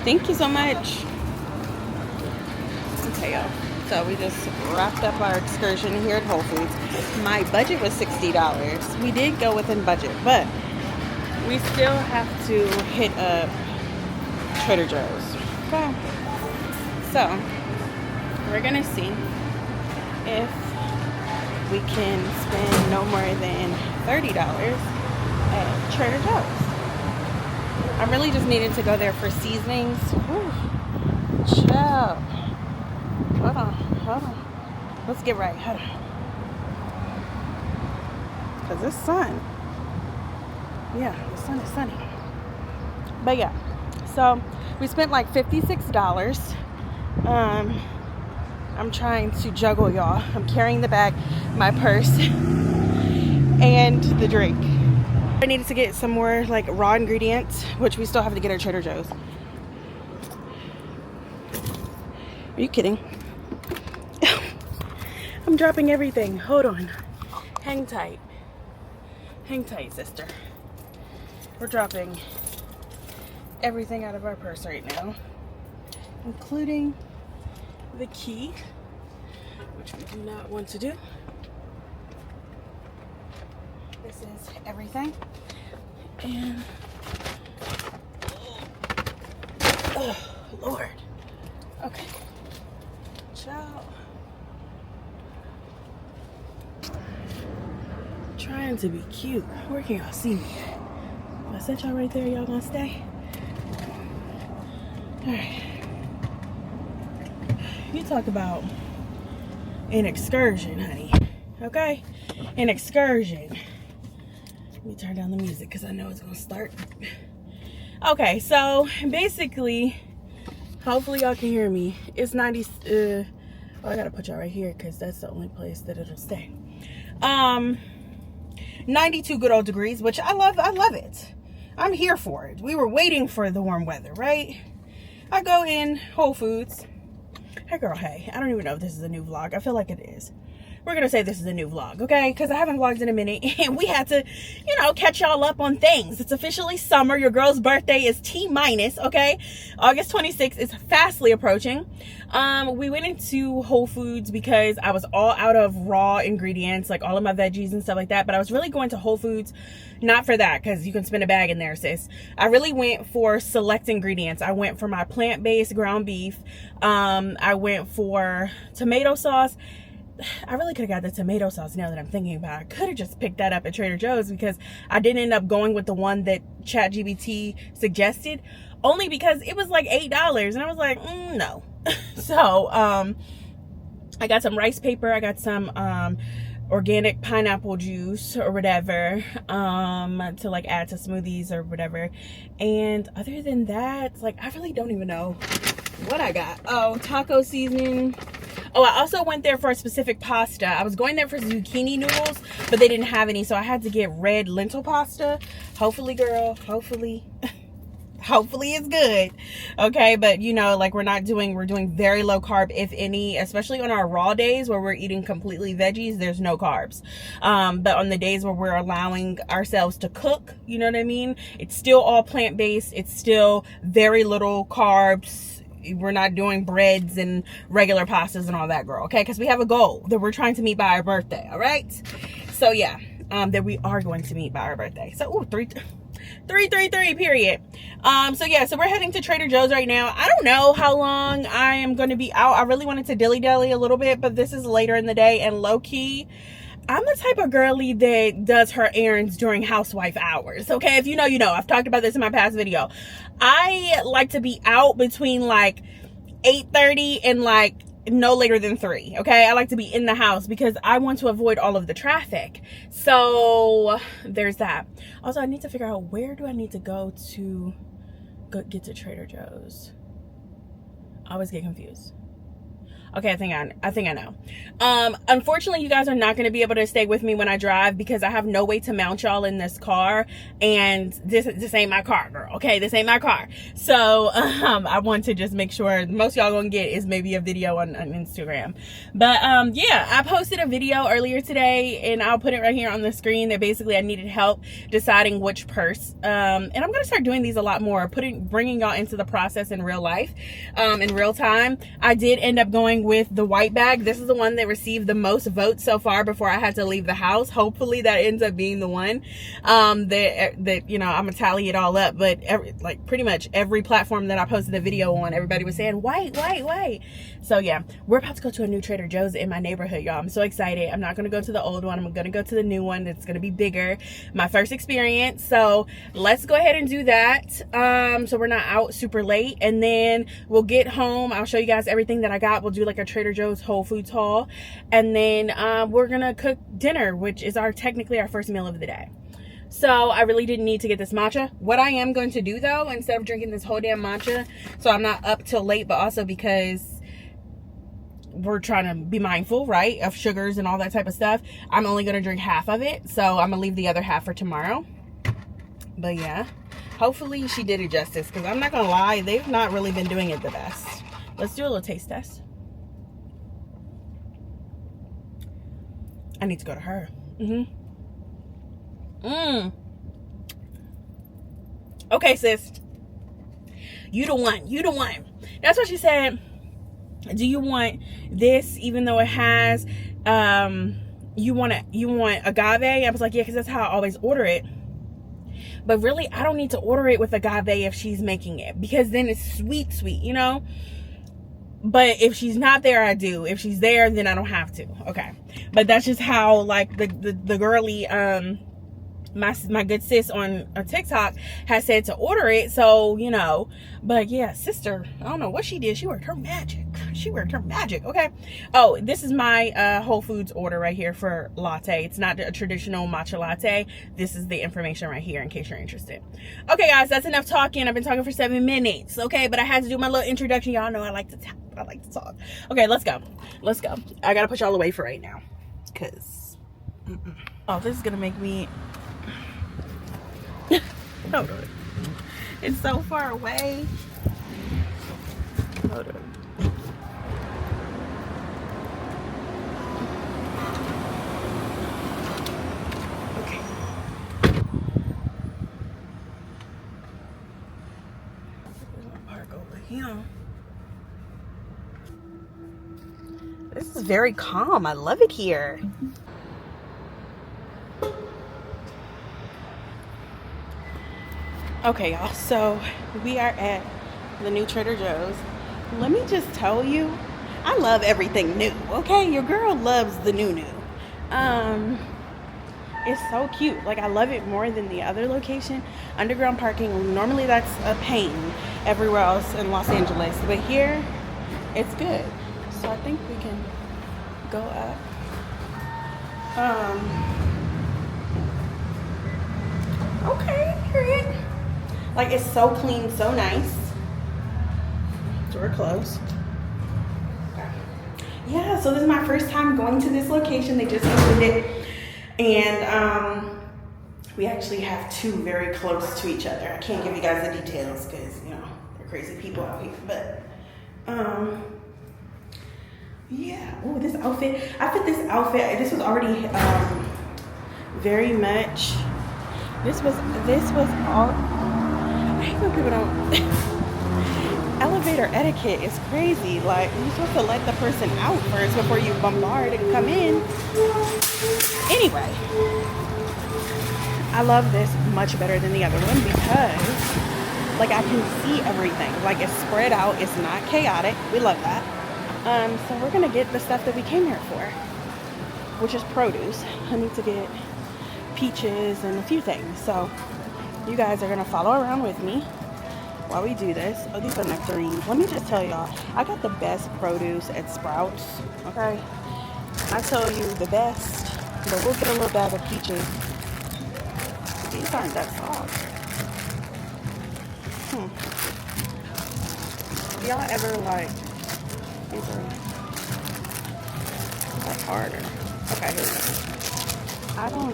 Thank you so much. Okay, y'all. So we just wrapped up our excursion here at Whole Foods. My budget was $60. We did go within budget, but we still have to hit up Trader Joe's. Okay. So we're gonna see if we can spend no more than $30 at Trader Joe's. I'm really just needing to go there for seasonings. Whew. Chill. Hold on. Let's get right. Hold on. Because this sun. Yeah, the sun is sunny. But yeah. So we spent like $56. I'm trying to juggle, y'all. I'm carrying the bag, my purse, and the drink. I needed to get some more like raw ingredients, which we still have to get at Trader Joe's. Are you kidding? I'm dropping everything. Hold on. Hang tight. Hang tight, sister. We're dropping everything out of our purse right now, including the key, which we do not want to do. This is everything. And oh Lord. Okay. Ciao. Trying to be cute. Where can y'all see me at? If I set y'all right there, y'all gonna stay? Alright. You talk about an excursion, honey. Okay? An excursion. Let me turn down the music because I know it's gonna start. Okay, so basically, hopefully y'all can hear me. It's 90. Oh, I gotta put y'all right here because that's the only place that it'll stay. 92 good old degrees, which I love. I love it. I'm here for it. We were waiting for the warm weather, right? I go in Whole Foods. Hey girl, hey. I don't even know if this is a new vlog. I feel like it is. We're gonna say this is a new vlog, okay? Because I haven't vlogged in a minute and we had to, you know, catch y'all up on things. It's officially summer. Your girl's birthday is T-minus, okay? August 26th is fastly approaching. We went into Whole Foods because I was all out of raw ingredients, like all of my veggies and stuff like that. But I was really going to Whole Foods, not for that, because you can spend a bag in there, sis. I really went for select ingredients. I went for my plant-based ground beef. I went for tomato sauce. I really could have got the tomato sauce now that I'm thinking about it. I could have just picked that up at Trader Joe's because I didn't end up going with the one that ChatGPT suggested, only because it was like $8 and I was like, no. So I got some rice paper. I got some organic pineapple juice or whatever to like add to smoothies or whatever. And other than that, like, I really don't even know what I got. Oh, taco seasoning. Oh, I also went there for a specific pasta. I was going there for zucchini noodles, but they didn't have any, so I had to get red lentil pasta. Hopefully, girl, hopefully it's good. Okay, but you know, like we're doing very low carb, if any, especially on our raw days where we're eating completely veggies, there's no carbs. But on the days where we're allowing ourselves to cook, you know what I mean? It's still all plant-based. It's still very little carbs. We're not doing breads and regular pastas and all that, girl, okay? Because we have a goal that we're trying to meet by our birthday, all right? So yeah, that we are going to meet by our birthday. So, ooh, 333, period. So yeah, so we're heading to Trader Joe's right now. I don't know how long I am going to be out. I really wanted to dilly-dally a little bit, but this is later in the day, and low-key, I'm the type of girly that does her errands during housewife hours, okay? If you know, you know. I've talked about this in my past video. I like to be out between like 8:30 and like no later than 3, okay? I like to be in the house because I want to avoid all of the traffic. So there's that. Also, I need to figure out, where do I need to go get to Trader Joe's? I always get confused. Okay, I think I know. Unfortunately, you guys are not going to be able to stay with me when I drive because I have no way to mount y'all in this car, and this ain't my car, girl. Okay, this ain't my car. So I want to just make sure most y'all gonna get is maybe a video on Instagram. But yeah, I posted a video earlier today, and I'll put it right here on the screen. That basically I needed help deciding which purse, and I'm gonna start doing these a lot more, bringing y'all into the process in real life, in real time. I did end up going with the white bag. This is the one that received the most votes so far before I had to leave the house. Hopefully that ends up being the one that you know, I'm gonna tally it all up. But like pretty much every platform that I posted a video on, everybody was saying white. So yeah, we're about to go to a new Trader Joe's in my neighborhood, y'all. I'm so excited. I'm not gonna go to the old one. I'm gonna go to the new one that's gonna be bigger. My first experience. So let's go ahead and do that. So we're not out super late, and then we'll get home. I'll show you guys everything that I got. We'll do like a Trader Joe's Whole Foods haul, and then we're gonna cook dinner, which is technically our first meal of the day. So I really didn't need to get this matcha. What I am going to do though, instead of drinking this whole damn matcha, so I'm not up till late, but also because we're trying to be mindful, right, of sugars and all that type of stuff, I'm only going to drink half of it. So I'm going to leave the other half for tomorrow. But yeah, hopefully she did it justice, because I'm not going to lie, they've not really been doing it the best. Let's do a little taste test. I need to go to her. Okay, sis. You the one. That's what she said. Do you want this, even though it has you want agave? I was like, yeah, because that's how I always order it. But really, I don't need to order it with agave if she's making it, because then it's sweet, you know. But if she's not there, I do. If she's there, then I don't have to. Okay. But that's just how, like, the girly my good sis on TikTok has said to order it. So, you know, but yeah, sister, I don't know what she did. She worked her magic. Okay. Oh, this is my Whole Foods order right here for latte. It's not a traditional matcha latte. This is the information right here in case you're interested. Okay, guys, that's enough talking. I've been talking for 7 minutes. Okay, but I had to do my little introduction. Y'all know I like to talk. Okay, let's go. I gotta put y'all away for right now, because oh, this is gonna make me hold on, it's so far away. Hold on. Okay. Park over here. This is very calm. I love it here. Okay, y'all, so we are at the new Trader Joe's. Let me just tell you, I love everything new, okay? Your girl loves the new. It's so cute. Like, I love it more than the other location. Underground parking, normally that's a pain everywhere else in Los Angeles, but here, it's good. So I think we can go up. Okay, period. Like, it's so clean, so nice. Door closed. Okay. Yeah, so this is my first time going to this location. They just opened it. And we actually have two very close to each other. I can't give you guys the details because, you know, they're crazy people out here. But, yeah. Oh, this outfit. I fit this outfit. This was already very much. This was all. I hate when people don't. Elevator etiquette is crazy. Like, you're supposed to let the person out first before you bombard and come in. Anyway, I love this much better than the other one because, like, I can see everything. Like, it's spread out. It's not chaotic. We love that. So we're gonna get the stuff that we came here for, which is produce. I need to get peaches and a few things. So you guys are gonna follow around with me while we do this. Oh, these are nectarines. Let me just tell y'all, I got the best produce at Sprouts. Okay, I tell you, the best. But we'll get a little bag of peaches. These aren't that soft. Y'all ever like, these are That's harder. Okay, here we go. I don't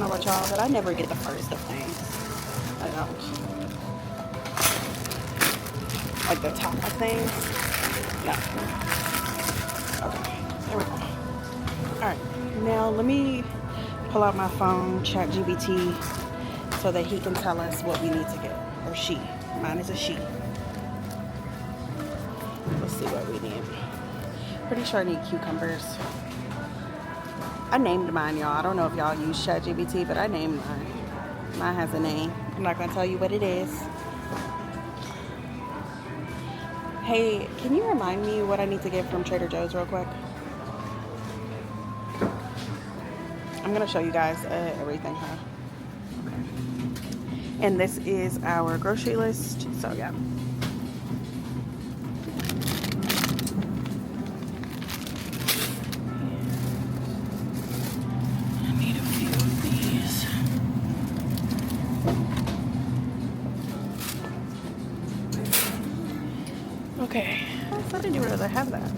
know about y'all, but I never get the first of things. I don't. Like the top of things. No. Okay, there we go. Alright, now let me pull out my phone, chat GBT, so that he can tell us what we need to get. Or she. Mine is a she. Let's see what we need. Pretty sure I need cucumbers. I named mine, y'all. I don't know if y'all use ChatGPT, but I named mine. Mine has a name. I'm not going to tell you what it is. Hey, can you remind me what I need to get from Trader Joe's real quick? I'm going to show you guys everything, huh? Okay. And this is our grocery list. So, yeah. Okay, I thought I didn't really have that.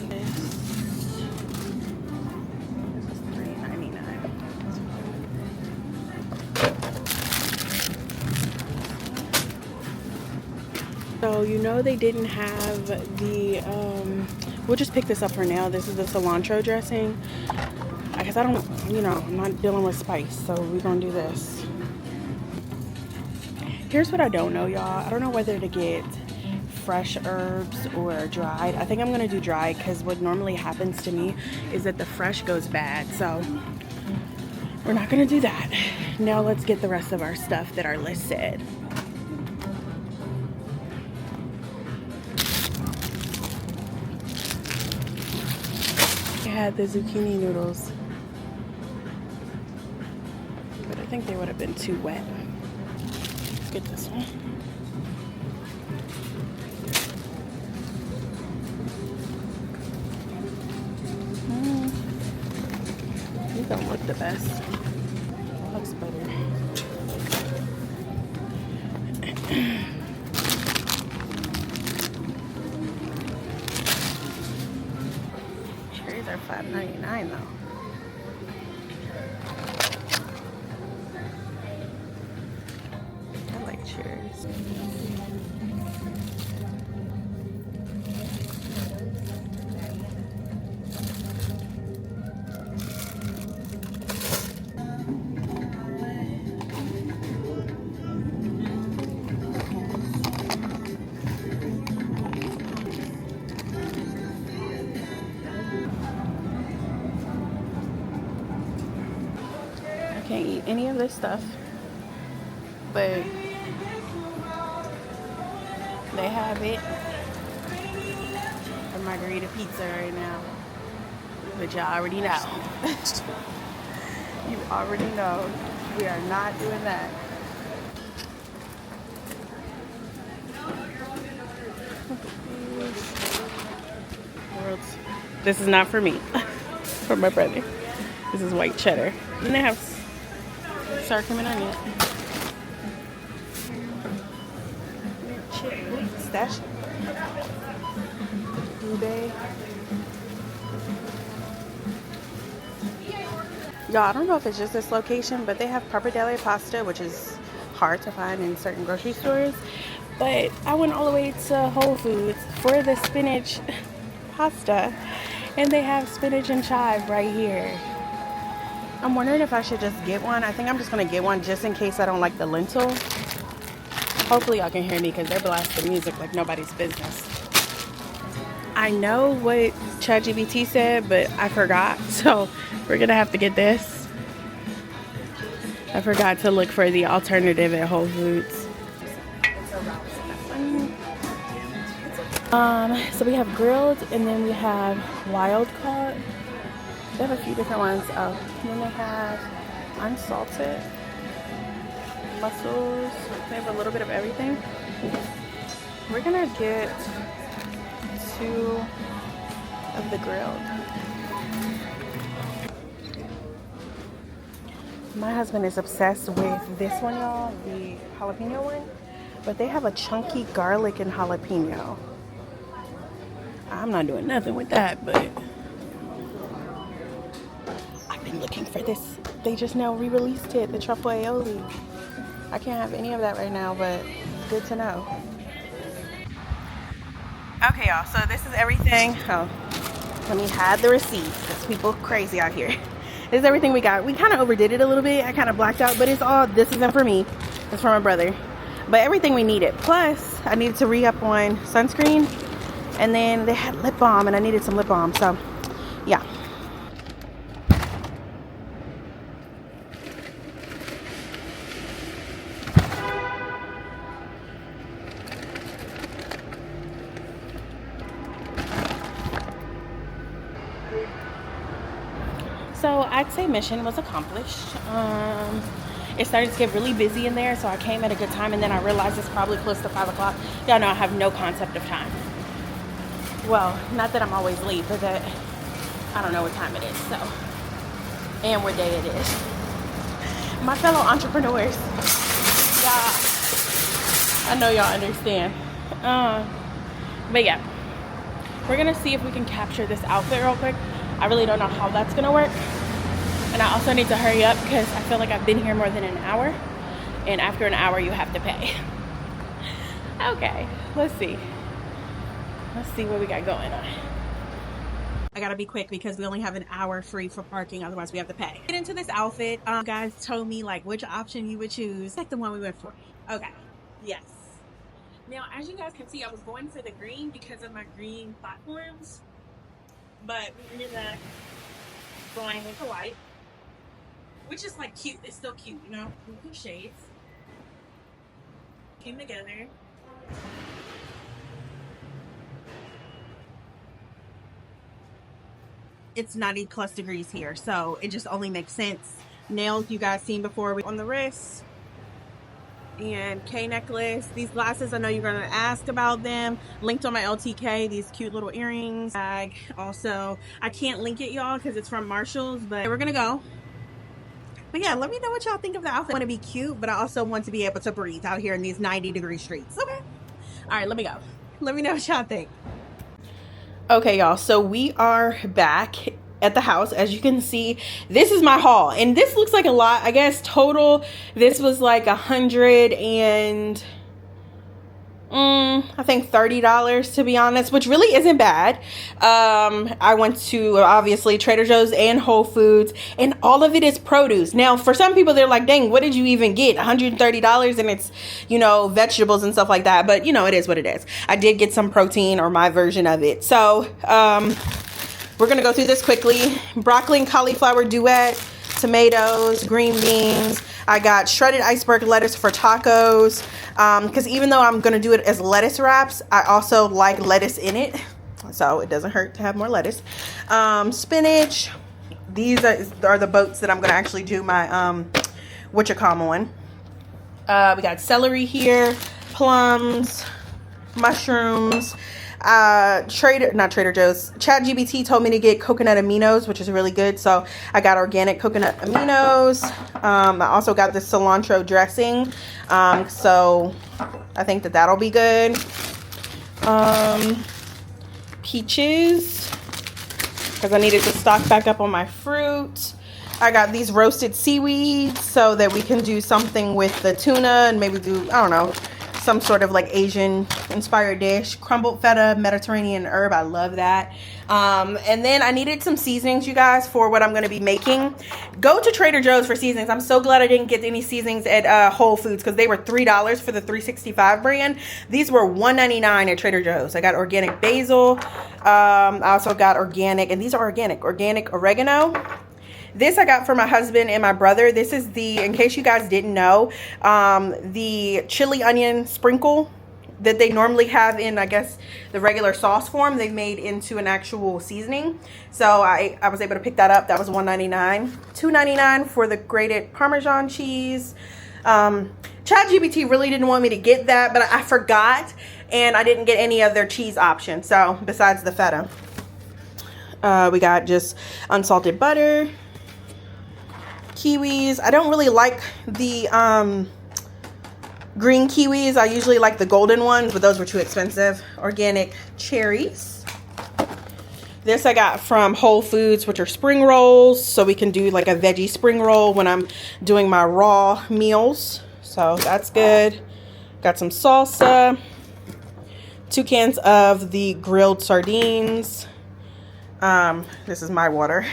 This is $3.99. So you know they didn't have the we'll just pick this up for now. This is the cilantro dressing. I guess I don't, I'm not dealing with spice, so we're gonna do this. Here's what I don't know, y'all. I don't know whether to get fresh herbs or dried. I think I'm gonna do dried because what normally happens to me is that the fresh goes bad, so we're not gonna do that. Now let's get the rest of our stuff that our list said. I had the zucchini noodles. But I think they would have been too wet. Let's get this one. These don't look the best. Looks better. Cherries are $5.99 though. Cheers. I can't eat any of this stuff, but they have it. A margarita pizza right now. But y'all already know. You already know. We are not doing that. This is not for me. For my brother. This is white cheddar. And they have sour cream and onion. Stash. Y'all, I don't know if it's just this location, but they have pappardelle pasta, which is hard to find in certain grocery stores. But I went all the way to Whole Foods for the spinach pasta, and they have spinach and chive right here. I'm wondering if I should just get one. I think I'm just gonna get one just in case I don't like the lentil. Hopefully y'all can hear me because they're blasting music like nobody's business. I know what ChatGPT said, but I forgot, so we're gonna have to get this. I forgot to look for the alternative at Whole Foods. So we have grilled, and then we have wild caught. They have a few different ones. Oh, and then they have unsalted mussels. They have a little bit of everything. We're gonna get 2 of the grilled. My husband is obsessed with this one, y'all, the jalapeno one. But they have a chunky garlic and jalapeno. I'm not doing nothing with that, but I've been looking for this. They just now re-released it, the truffle aioli. I can't have any of that right now, but it's good to know. Okay, y'all, so this is everything. Oh, let me hide the receipts because people crazy out here. This is everything we got. We kind of overdid it a little bit. I kind of blacked out, but it's all, this isn't for me. It's for my brother. But everything we needed. Plus, I needed to re-up on sunscreen. And then they had lip balm, and I needed some lip balm. So, yeah. So I'd say mission was accomplished. It started to get really busy in there, so I came at a good time, and then I realized it's probably close to 5 o'clock. Y'all know I have no concept of time. Well, not that I'm always late, but that I don't know what time it is, so. And what day it is. My fellow entrepreneurs. Yeah, I know y'all understand. But yeah, we're gonna see if we can capture this outfit real quick. I really don't know how that's gonna work. And I also need to hurry up because I feel like I've been here more than an hour. And after an hour, you have to pay. Okay, let's see. Let's see what we got going on. I gotta be quick because we only have an hour free for parking. Otherwise, we have to pay. Get into this outfit. Guys told me like which option you would choose. Like the one we went for. Okay, yes. Now, as you guys can see, I was going for the green because of my green platforms. But we ended up going with the white, which is like cute. It's still cute, you know. Blue shades came together. It's 90 plus degrees here, so it just only makes sense. Nails you guys seen before on the wrist. And K necklace. These glasses, I know you're gonna ask about them. Linked on my LTK, these cute little earrings. Bag also, I can't link it y'all because it's from Marshall's, but we're gonna go. But yeah, let me know what y'all think of the outfit. I want to be cute, but I also want to be able to breathe out here in these 90-degree streets. Okay. All right, let me go. Let me know what y'all think. Okay, y'all, so we are back at the house. As you can see, this is my haul, and this looks like a lot. I guess total this was like I think $30 to be honest, which really isn't bad. I went to obviously Trader Joe's and Whole Foods, and all of it is produce. Now for some people they're like, dang, what did you even get? $130, and it's, you know, vegetables and stuff like that, but you know, it is what it is. I did get some protein, or my version of it. So we're gonna go through this quickly. Broccoli and cauliflower duet, tomatoes, green beans. I got shredded iceberg lettuce for tacos, because even though I'm gonna do it as lettuce wraps, I also like lettuce in it, so it doesn't hurt to have more lettuce. Spinach. These are the boats that I'm gonna actually do my whatchamacallit on. We got celery here, plums, mushrooms. Not Trader Joe's, ChatGPT told me to get coconut aminos, which is really good, so I got organic coconut aminos. I also got this cilantro dressing, so I think that that'll be good. Peaches, because I needed to stock back up on my fruit. I got these roasted seaweeds so that we can do something with the tuna and maybe do, I don't know, some sort of like Asian inspired dish. Crumbled feta, Mediterranean herb, I love that. And then I needed some seasonings, you guys, for what I'm going to be making. Go to Trader Joe's for seasonings. I'm so glad I didn't get any seasonings at Whole Foods, because they were $3 for the 365 brand. These were $1.99 at Trader Joe's. I got organic basil. I also got organic, and these are organic oregano. This I got for my husband and my brother. This is the, in case you guys didn't know, the chili onion sprinkle that they normally have in, I guess, the regular sauce form. They made into an actual seasoning. So I was able to pick that up. That was $1.99. $2.99 for the grated Parmesan cheese. ChatGPT really didn't want me to get that, but I forgot, and I didn't get any of their cheese options. So besides the feta, we got just unsalted butter. Kiwis. I don't really like the Green kiwis, I usually like the golden ones, but those were too expensive. Organic cherries. This I got from Whole Foods, which are spring rolls. So we can do like a veggie spring roll when I'm doing my raw meals. So that's good. Got some salsa. 2 cans of the grilled sardines. This is my water.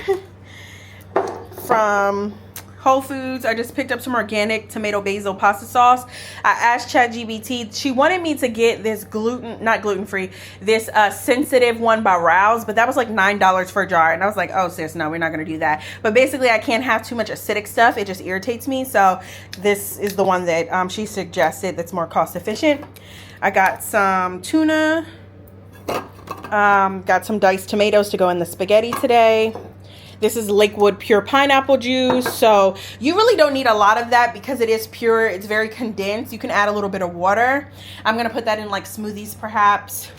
From Whole Foods, I just picked up some organic tomato basil pasta sauce. I asked ChatGPT. She wanted me to get this not gluten-free, this sensitive one by Rouse, but that was like $9 for a jar. And I was like, oh sis, no, we're not gonna do that. But basically I can't have too much acidic stuff. It just irritates me. So this is the one that she suggested that's more cost efficient. I got some tuna. Got some diced tomatoes to go in the spaghetti today. This is Lakewood pure pineapple juice. So you really don't need a lot of that because it is pure. It's very condensed. You can add a little bit of water. I'm going to put that in like smoothies perhaps.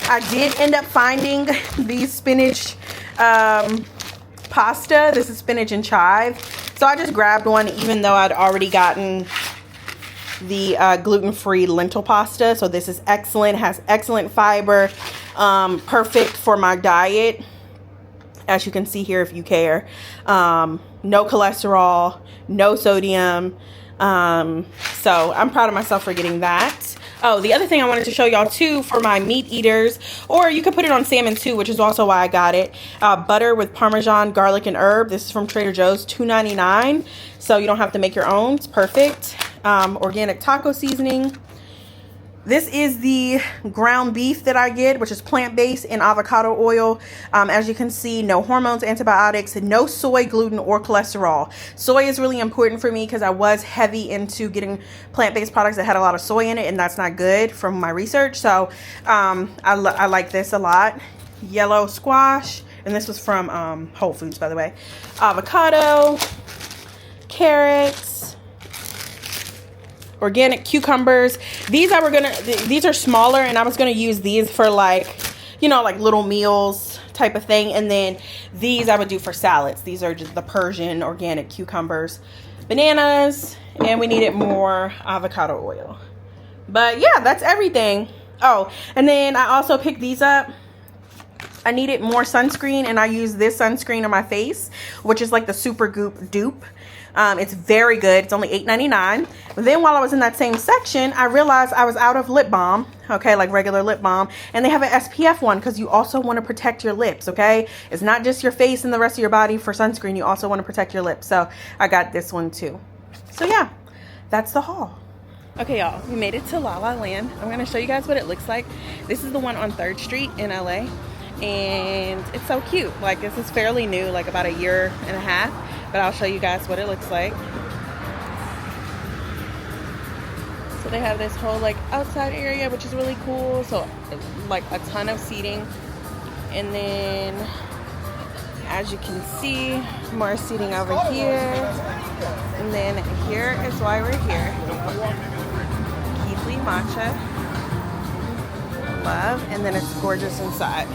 I did end up finding the spinach pasta. This is spinach and chive. So I just grabbed one even though I'd already gotten the gluten-free lentil pasta. So this is excellent. Has excellent fiber. Perfect for my diet. As you can see here if you care. No cholesterol, no sodium. So I'm proud of myself for getting that. Oh, the other thing I wanted to show y'all too for my meat eaters, or you could put it on salmon too, which is also why I got it. Butter with Parmesan, garlic, and herb. This is from Trader Joe's, $2.99. So you don't have to make your own. It's perfect. Organic taco seasoning. This is the ground beef that I get, which is plant-based in avocado oil. As you can see, no hormones, antibiotics, no soy, gluten, or cholesterol. Soy is really important for me because I was heavy into getting plant-based products that had a lot of soy in it, and that's not good from my research. So I like this a lot. Yellow squash, and this was from Whole Foods, by the way. Avocado, carrots. Organic cucumbers. These are smaller, and I was gonna use these for like, you know, like little meals type of thing. And then these I would do for salads. These are just the Persian organic cucumbers. Bananas, and we needed more avocado oil. But yeah, that's everything. Oh, and then I also picked these up. I needed more sunscreen, and I use this sunscreen on my face, which is like the Super Goop dupe. It's very good. It's only $8.99. But then while I was in that same section, I realized I was out of lip balm, okay, like regular lip balm. And they have an SPF one because you also want to protect your lips, okay? It's not just your face and the rest of your body for sunscreen. You also want to protect your lips. So I got this one too. So yeah, that's the haul. Okay, y'all, we made it to La La Land. I'm going to show you guys what it looks like. This is the one on 3rd Street in LA. And it's so cute. Like, this is fairly new, like about 1.5 years. But I'll show you guys what it looks like. So they have this whole like outside area, which is really cool. So like a ton of seating. And then as you can see, more seating over here. And then here is why we're here. Keithley Matcha. Love. And then it's gorgeous inside.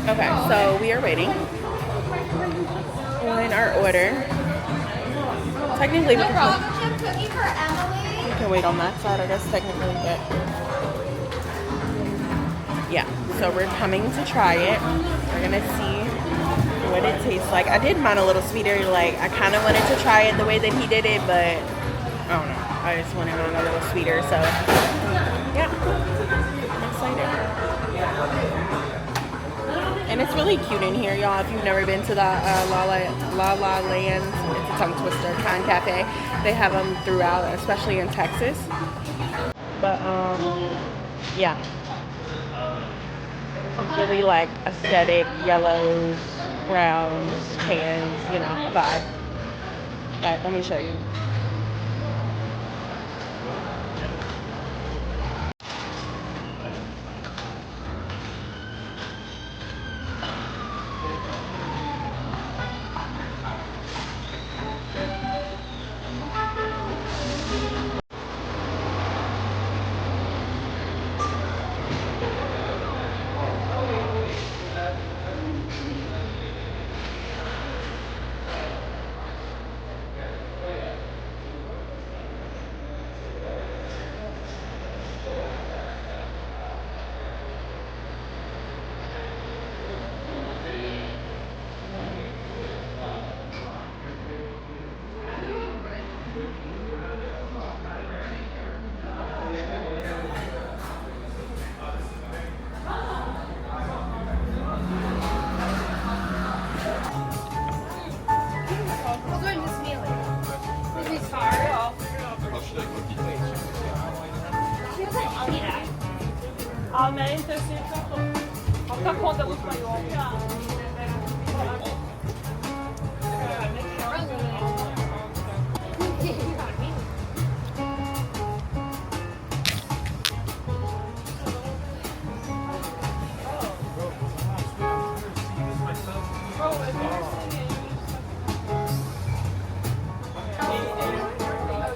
Okay, so we are waiting on our order. Technically, we can wait on that side, I guess, technically, but yeah. So we're coming to try it. We're gonna see what it tastes like. I did mine a little sweeter. Like, I kind of wanted to try it the way that he did it, but I don't know. I just wanted mine a little sweeter. So yeah, I'm excited. And it's really cute in here, y'all. If you've never been to the La La Land, it's a tongue twister, Kind Café. They have them throughout, especially in Texas. But yeah, it's really like aesthetic, yellows, browns, tans, you know, vibe. Alright, let me show you.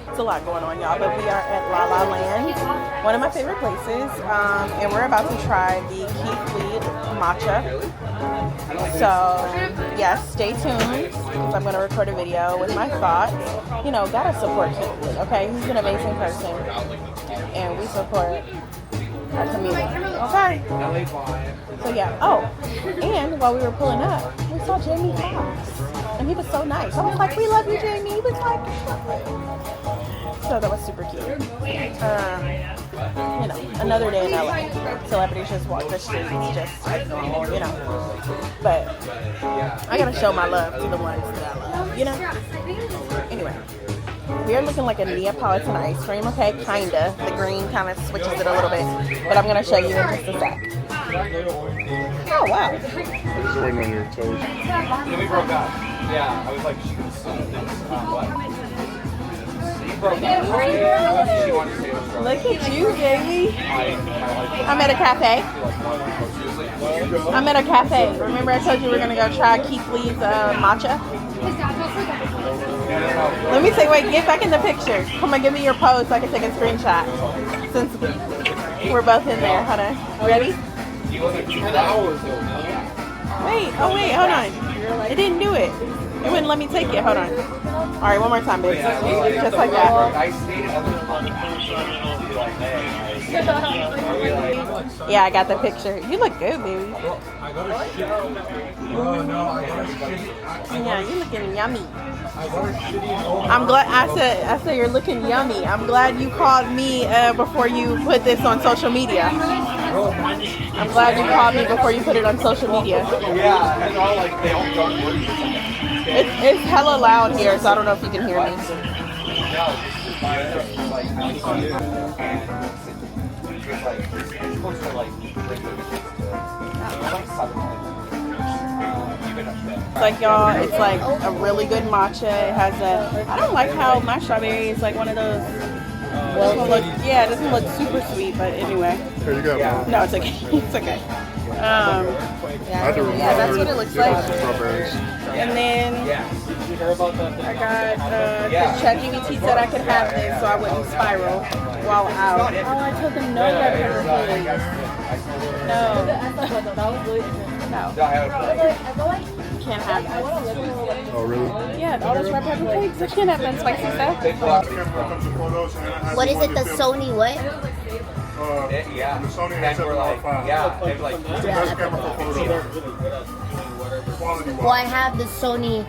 It's a lot going on, y'all, but we are at Land, one of my favorite places, and we're about to try the Keith Matcha. So, yes, stay tuned, because I'm going to record a video with my thoughts. You know, gotta support Keith, okay? He's an amazing person, and we support our community, okay? So, yeah. Oh, and while we were pulling up, we saw Jamie Foxx, and he was so nice. I was like, we love you, Jamie. He was like, so that was super cute. You know, another day in LA. Celebrities just walk the streets just like normal, you know. But I gotta show my love to the ones that I love, you know? Anyway, we are looking like a Neapolitan ice cream, okay? Kinda. The green kind of switches it a little bit. But I'm gonna show you in just a sec. Oh, wow. I'm just waiting on your toes. Then we broke up. Yeah, I was like, she was what? Look at you, Jamie. I'm at a cafe. I'm at a cafe. Remember I told you we're going to go try Keith Lee's matcha? Let me say, wait, get back in the picture. Come on, give me your pose so I can take a screenshot. Since we're both in there. Hold on. Ready? Wait, oh wait, hold on. It didn't do it. It wouldn't let me take it. Hold on. All right, one more time, baby. Just like that. Yeah, I got the picture. You look good, baby. Yeah, you're looking yummy. I'm glad. I said you're looking yummy. I'm glad you called me before you put this on social media. I'm glad you called me before you put it on social media. Yeah, and all like they all don't work. It's hella loud here, so I don't know if you can hear me. It's like, y'all, it's like a really good matcha. It has a, I don't like how my strawberry is like one of those, it doesn't look super sweet, but anyway. Here you go. Yeah. No, it's okay. It's okay. That's what it looks like. And then I got, because ChatGPT said I could have this so I wouldn't spiral while out. Oh, I told them no red pepper, please. No. Can't have that. Oh, really? Yeah, all those red pepper flakes. I can't have that spicy stuff. What is it, the Sony what? Yeah. The Sony A7R5. Yeah, it's like It's the best camera for photos. Quality-wise. Well, I have the Sony.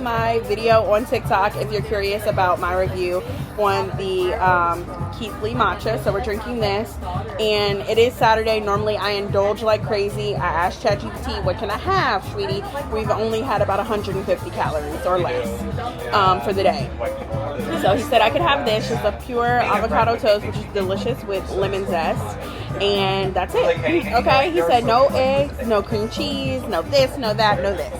My video on TikTok if you're curious about my review on the Keith Lee matcha. So we're drinking this, and it is Saturday. Normally I indulge like crazy. I asked ChatGPT, what can I have, sweetie? We've only had about 150 calories or less for the day. So he said I could have this. It's a pure avocado toast, which is delicious with lemon zest. And that's it. Okay, he said no eggs, no cream cheese, no this, no that, no this.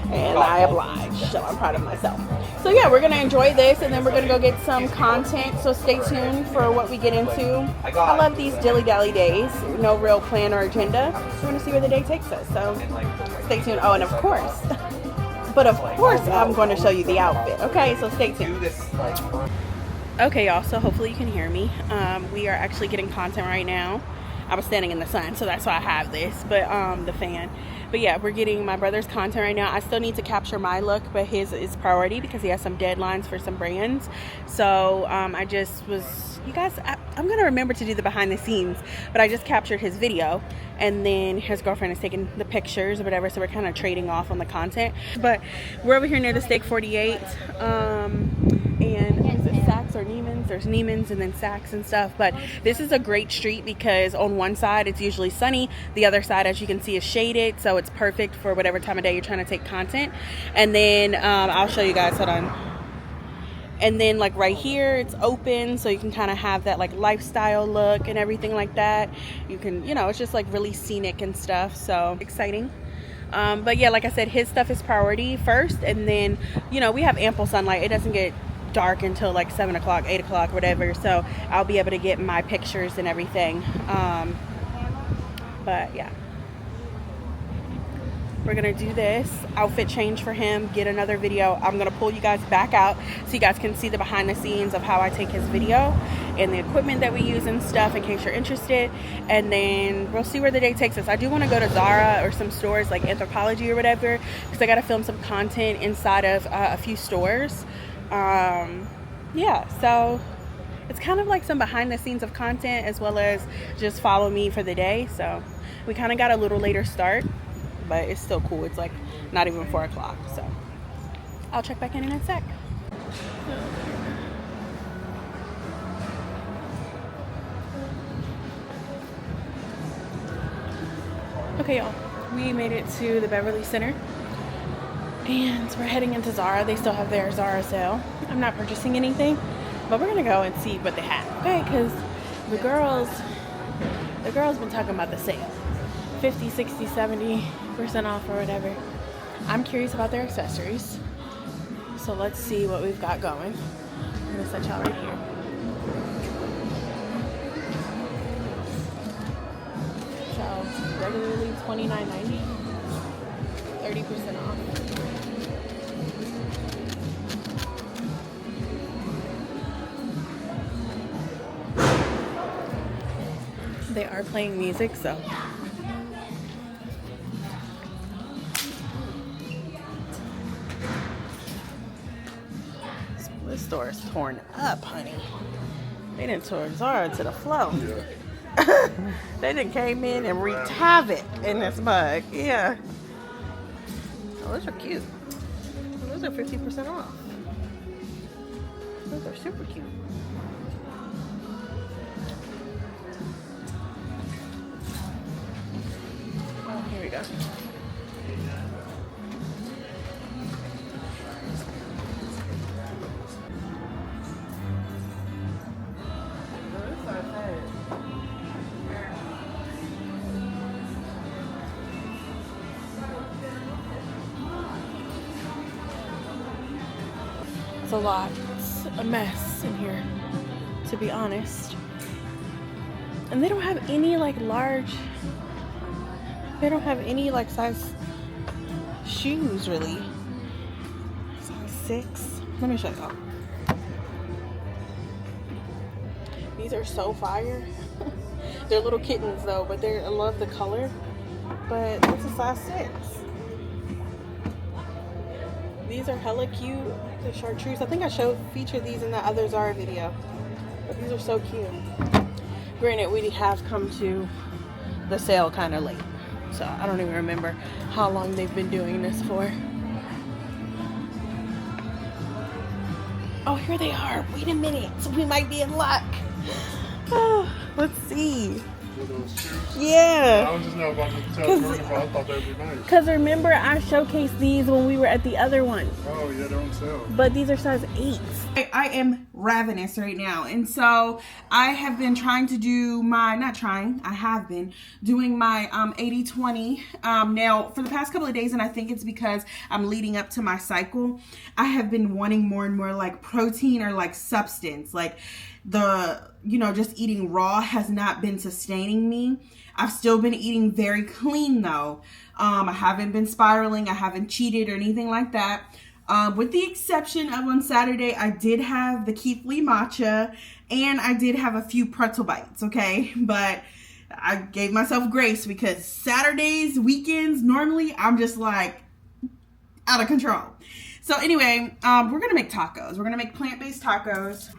And I obliged, so I'm proud of myself. So yeah, we're gonna enjoy this, and then we're gonna go get some content. So stay tuned for what we get into. I love these dilly-dally days, no real plan or agenda. We're gonna see where the day takes us. So stay tuned. Oh, and of course, I'm going to show you the outfit. Okay, so stay tuned. Okay, y'all. So hopefully you can hear me. We are actually getting content right now. I was standing in the sun, so that's why I have this. But the fan. But yeah, we're getting my brother's content right now. I still need to capture my look, but his is priority because he has some deadlines for some brands. So I just was, you guys, I'm going to remember to do the behind the scenes, but I just captured his video, and then his girlfriend is taking the pictures or whatever. So we're kind of trading off on the content. But we're over here near the Steak 48. And is it Saks or Neiman's? There's Neiman's and then Saks and stuff. But this is a great street because on one side it's usually sunny, the other side, as you can see, is shaded, so it's perfect for whatever time of day you're trying to take content. And then I'll show you guys, hold on. And then like right here it's open, so you can kind of have that like lifestyle look and everything like that. You can, you know, it's just like really scenic and stuff, so exciting. But yeah, like I said, his stuff is priority first, and then, you know, we have ample sunlight. It doesn't get dark until like 7 o'clock, 8 o'clock, whatever, so I'll be able to get my pictures and everything. But yeah, we're gonna do this outfit change for him, get another video. I'm gonna pull you guys back out so you guys can see the behind the scenes of how I take his video and the equipment that we use and stuff, in case you're interested. And then we'll see where the day takes us. I do want to go to Zara or some stores like Anthropologie or whatever, because I got to film some content inside of a few stores. Yeah, so it's kind of like some behind the scenes of content, as well as just follow me for the day. So we kind of got a little later start, but it's still cool. It's like not even 4 o'clock, so I'll check back in a sec. Okay, y'all, we made it to the Beverly Center and we're heading into Zara. They still have their Zara sale. I'm not purchasing anything, but we're gonna go and see what they have, okay? Because the girls been talking about the sale, 50, 60, 70% off or whatever. I'm curious about their accessories, so let's see what we've got going. I'm gonna set y'all right here. So regularly $29.90, 30% off. They are playing music, so this store is torn up, honey. They done tore Zara to the floor. Yeah. They done came in and wreaked havoc in this mug. Yeah. Oh, those are cute. Those are 50% off. Those are super cute. Oh, here we go. It's a lot. It's a mess in here, to be honest. And they don't have any like large, they don't have any like size shoes really. Size 6. Let me show you. These are so fire. They're little kittens though, but I love the color. But it's a size 6. These are hella cute. The chartreuse. I think I featured these in the other Zara video. But these are so cute. Granted, we have come to the sale kind of late, so I don't even remember how long they've been doing this for. Oh, here they are. Wait a minute. So we might be in luck. Oh, let's see. Yeah. I was just not about to tell Jordan, but I thought that would be nice. Because remember, I showcased these when we were at the other one. Oh, yeah, they're on sale. But these are size 8. I am ravenous right now. And so I have been trying to do my, I have been doing my 80-20. Now, for the past couple of days, and I think it's because I'm leading up to my cycle, I have been wanting more and more like protein or like substance. Like just eating raw has not been sustaining me. I've still been eating very clean though. I haven't been spiraling. I haven't cheated or anything like that. With the exception of on Saturday, I did have the Keithley matcha and I did have a few pretzel bites, okay? But I gave myself grace because Saturdays, weekends, normally I'm just like out of control. So anyway, we're gonna make tacos. We're gonna make plant-based tacos.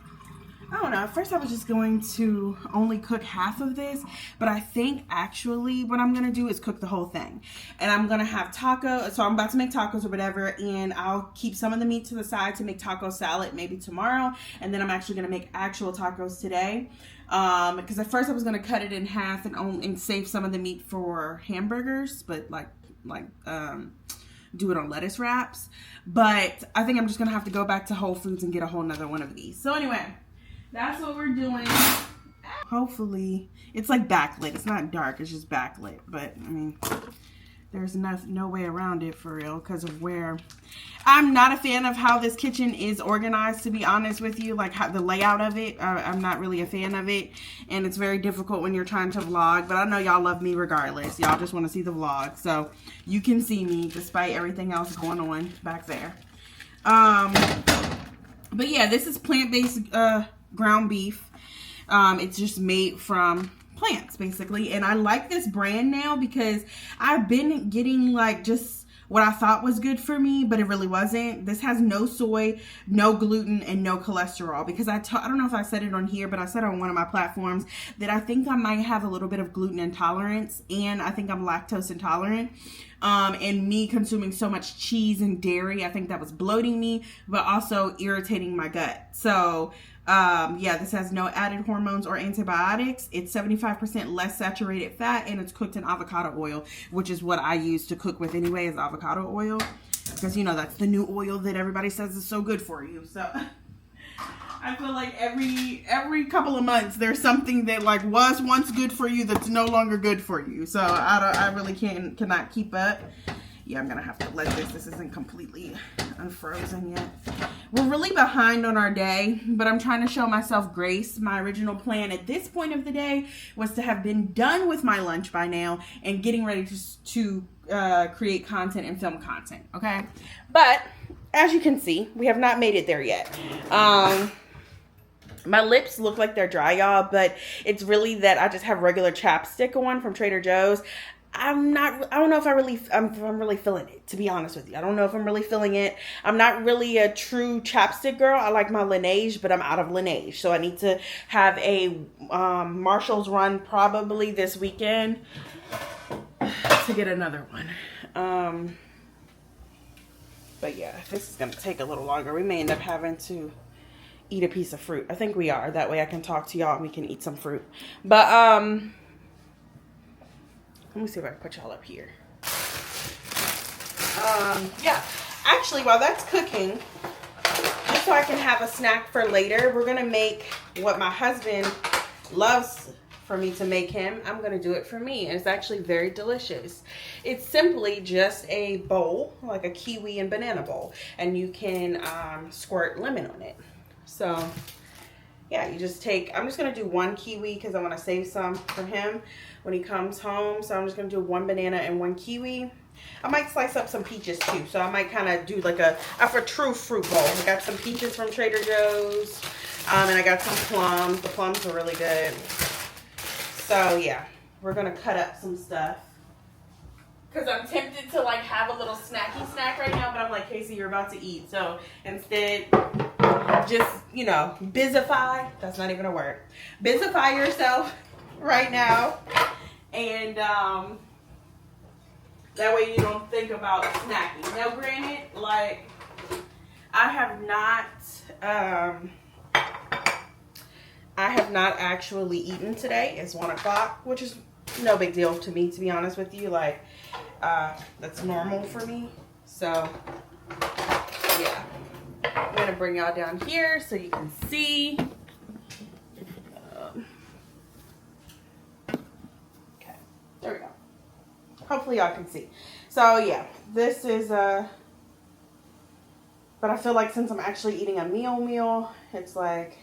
I don't know. At first I was just going to only cook half of this, but I think actually what I'm going to do is cook the whole thing. And I'm going to have tacos. So I'm about to make tacos or whatever, and I'll keep some of the meat to the side to make taco salad maybe tomorrow. And then I'm actually going to make actual tacos today. Because at first I was going to cut it in half and save some of the meat for hamburgers, but like do it on lettuce wraps. But I think I'm just gonna have to go back to Whole Foods and get a whole nother one of these. So anyway, that's what we're doing. Hopefully, it's like backlit. It's not dark, it's just backlit. But I mean, there's no way around it for real because of where I'm not a fan of how this kitchen is organized, to be honest with you. Like how the layout of it, I'm not really a fan of it, and it's very difficult when you're trying to vlog. But I know y'all love me regardless. Y'all just want to see the vlog, so you can see me despite everything else going on back there. But yeah, this is plant-based ground beef. It's just made from plants basically, and I like this brand now because I've been getting like just what I thought was good for me, but it really wasn't. This has no soy, no gluten, and no cholesterol, because I don't know if I said it on here, but I said on one of my platforms that I think I might have a little bit of gluten intolerance, and I think I'm lactose intolerant. And me consuming so much cheese and dairy, I think that was bloating me, but also irritating my gut. So yeah, this has no added hormones or antibiotics. It's 75% less saturated fat, and it's cooked in avocado oil, which is what I use to cook with anyway, is avocado oil, because you know that's the new oil that everybody says is so good for you. So I feel like every couple of months there's something that like was once good for you that's no longer good for you. So I really cannot keep up. Yeah, I'm gonna have to let this isn't completely unfrozen yet. We're really behind on our day, but I'm trying to show myself grace. My original plan at this point of the day was to have been done with my lunch by now and getting ready to create content and film content, okay? But as you can see, we have not made it there yet. My lips look like they're dry, y'all, but it's really that I just have regular chapstick on from Trader Joe's. I don't know if I'm really feeling it, to be honest with you. I don't know if I'm really feeling it. I'm not really a true chapstick girl. I like my Laneige, but I'm out of Laneige. So I need to have a Marshall's run probably this weekend to get another one. But yeah, this is going to take a little longer. We may end up having to eat a piece of fruit. I think we are. That way I can talk to y'all and we can eat some fruit. But, let me see if I can put y'all up here. Yeah, actually, while that's cooking, just so I can have a snack for later, we're gonna make what my husband loves for me to make him. I'm gonna do it for me, and it's actually very delicious. It's simply just a bowl, like a kiwi and banana bowl, and you can squirt lemon on it. So yeah, you just take, I'm just gonna do one kiwi because I want to save some for him when he comes home. So I'm just gonna do one banana and one kiwi. I might slice up some peaches too, so I might kind of do like a true fruit bowl. I got some peaches from Trader Joe's, and I got some plums. The plums are really good. So yeah, we're gonna cut up some stuff because I'm tempted to like have a little snacky snack right now, but I'm like, Casey, you're about to eat, so instead, just, you know, bizify. That's not even a word. Bizify yourself right now, and that way you don't think about snacking. Now, granted, like I have not actually eaten today. It's 1 o'clock, which is no big deal to me, to be honest with you. Like that's normal for me. So yeah. I'm going to bring y'all down here so you can see. Okay, there we go. Hopefully y'all can see. So yeah, this is but I feel like since I'm actually eating a meal, it's like,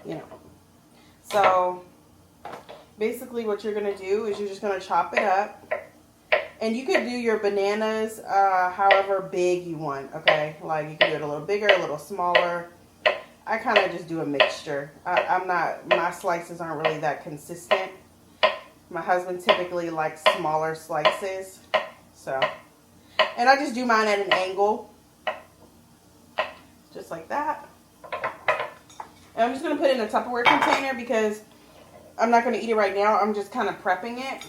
you know. So basically what you're going to do is you're just going to chop it up. And you could do your bananas however big you want, okay? Like you can do it a little bigger, a little smaller. I kind of just do a mixture. My slices aren't really that consistent. My husband typically likes smaller slices. So, and I just do mine at an angle. Just like that. And I'm just going to put it in a Tupperware container because I'm not going to eat it right now. I'm just kind of prepping it.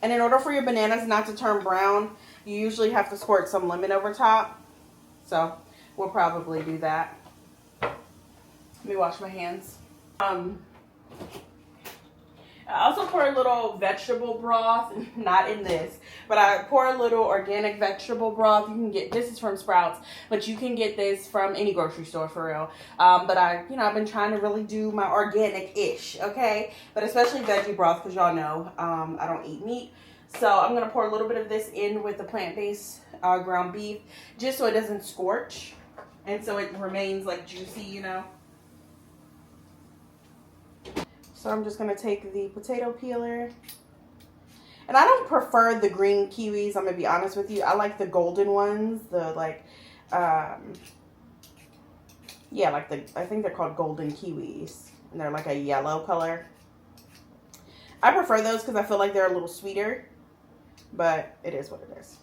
And in order for your bananas not to turn brown, you usually have to squirt some lemon over top. So we'll probably do that. Let me wash my hands. I also pour a little vegetable broth, not in this, but I pour a little organic vegetable broth. You can get, this is from Sprouts, but you can get this from any grocery store for real. But I've been trying to really do my organic-ish, okay? But especially veggie broth, because y'all know I don't eat meat. So I'm going to pour a little bit of this in with the plant-based ground beef, just so it doesn't scorch. And so it remains like juicy, you know. So I'm just going to take the potato peeler. And I don't prefer the green kiwis, I'm going to be honest with you. I like the golden ones, the like, yeah, like I think they're called golden kiwis. And they're like a yellow color. I prefer those because I feel like they're a little sweeter. But it is what it is.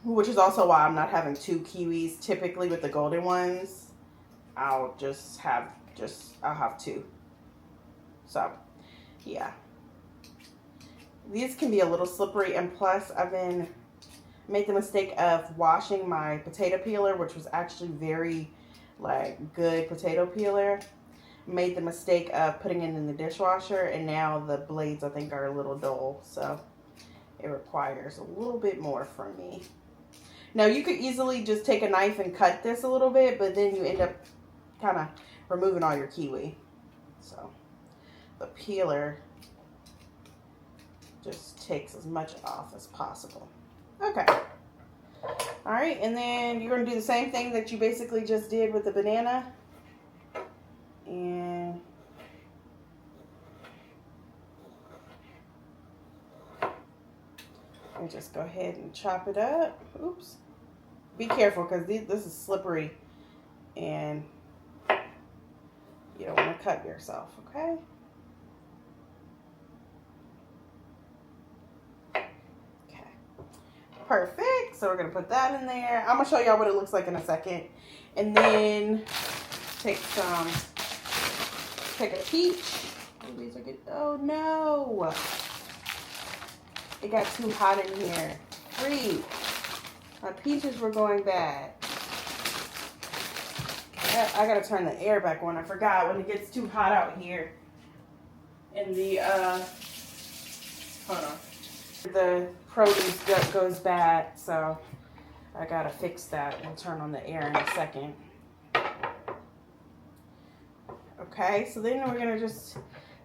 Which is also why I'm not having 2 kiwis. Typically with the golden ones, I'll have 2. So, yeah. These can be a little slippery, and plus I've made the mistake of washing my potato peeler, which was actually very like good potato peeler. Made the mistake of putting it in the dishwasher, and now the blades I think are a little dull, so it requires a little bit more from me. Now you could easily just take a knife and cut this a little bit, but then you end up kind of removing all your kiwi. So the peeler just takes as much off as possible. Okay. All right, and then you're going to do the same thing that you basically just did with the banana. And just go ahead and chop it up. Oops. Be careful because this is slippery and you don't want to cut yourself, okay? Okay. Perfect. So we're going to put that in there. I'm going to show y'all what it looks like in a second. And then take a peach. Oh, these are good. Oh no. It got too hot in here. Freak. My peaches were going bad. I gotta turn the air back on. I forgot when it gets too hot out here. And the, hold on. The produce goes bad, so I gotta fix that. We'll turn on the air in a second. Okay, so then we're gonna just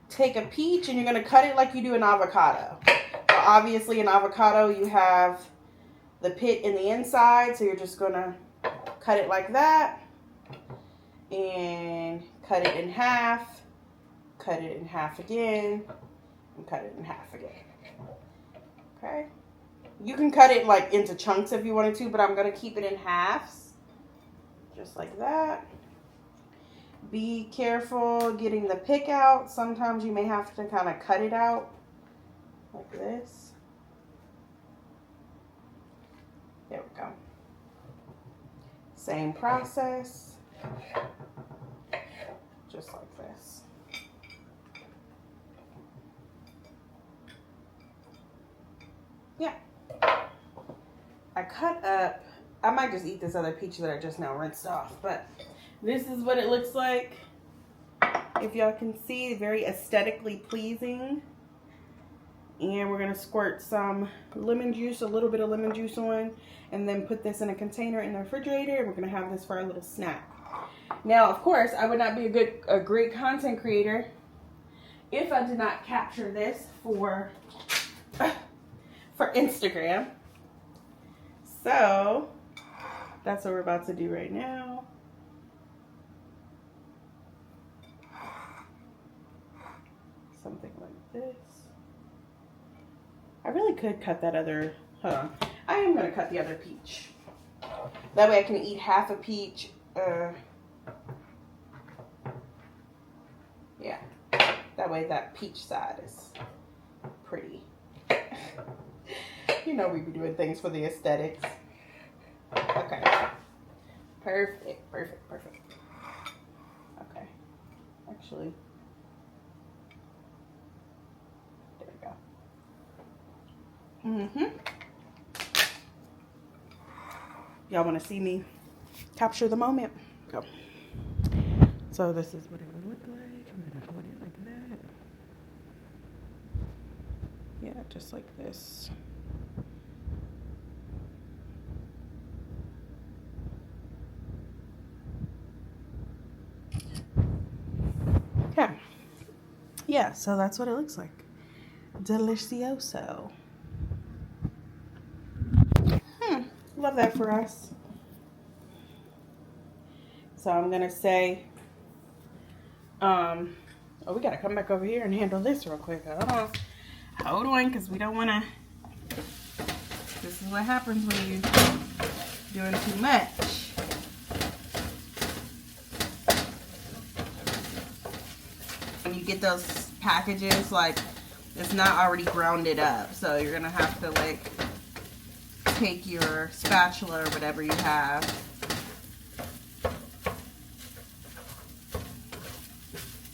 take a peach and you're gonna cut it like you do an avocado. So obviously in avocado you have the pit in the inside, so you're just gonna cut it like that and cut it in half, cut it in half again, and cut it in half again. Okay, you can cut it like into chunks if you wanted to, but I'm gonna keep it in halves, just like that. Be careful getting the pick out. Sometimes you may have to kind of cut it out like this. There we go. Same process. Just like this. Yeah. I cut up, I might just eat this other peach that I just now rinsed off, but this is what it looks like. If y'all can see, very aesthetically pleasing. And we're gonna squirt some lemon juice, a little bit of lemon juice on, and then put this in a container in the refrigerator, and we're gonna have this for our little snack. Now, of course, I would not be a great content creator if I did not capture this for Instagram. So that's what we're about to do right now. Something like this. I really could cut that other, hold on. I am going to cut the other peach. That way I can eat half a peach. Yeah. That way that peach side is pretty. You know we be doing things for the aesthetics. Okay. Perfect, perfect, perfect. Okay. Actually, there we go. Y'all want to see me capture the moment? Go. So this is what it would look like. I'm gonna hold it like that. just like this. Okay. Yeah, so that's what it looks like. Delicioso. Love that for us. So I'm gonna say, oh, we gotta come back over here and handle this real quick. Hold on, because we don't wanna, this is what happens when you're doing too much. When you get those packages, like, it's not already grounded up, so you're gonna have to like take your spatula or whatever you have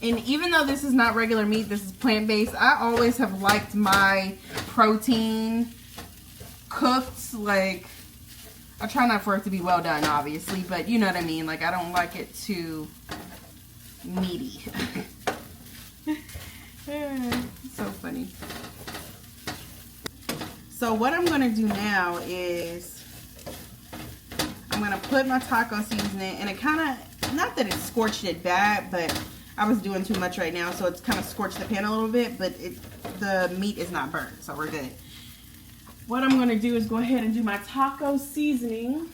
and even though this is not regular meat, this is plant-based, I always have liked my protein cooked. Like, I try not for it to be well done, obviously, but you know what I mean. Like, I don't like it too meaty. So funny. So what I'm gonna do now is I'm gonna put my taco seasoning, and it kind of, not that it scorched it bad, but I was doing too much right now, so it's kind of scorched the pan a little bit, but the meat is not burnt, so we're good. What I'm gonna do is go ahead and do my taco seasoning,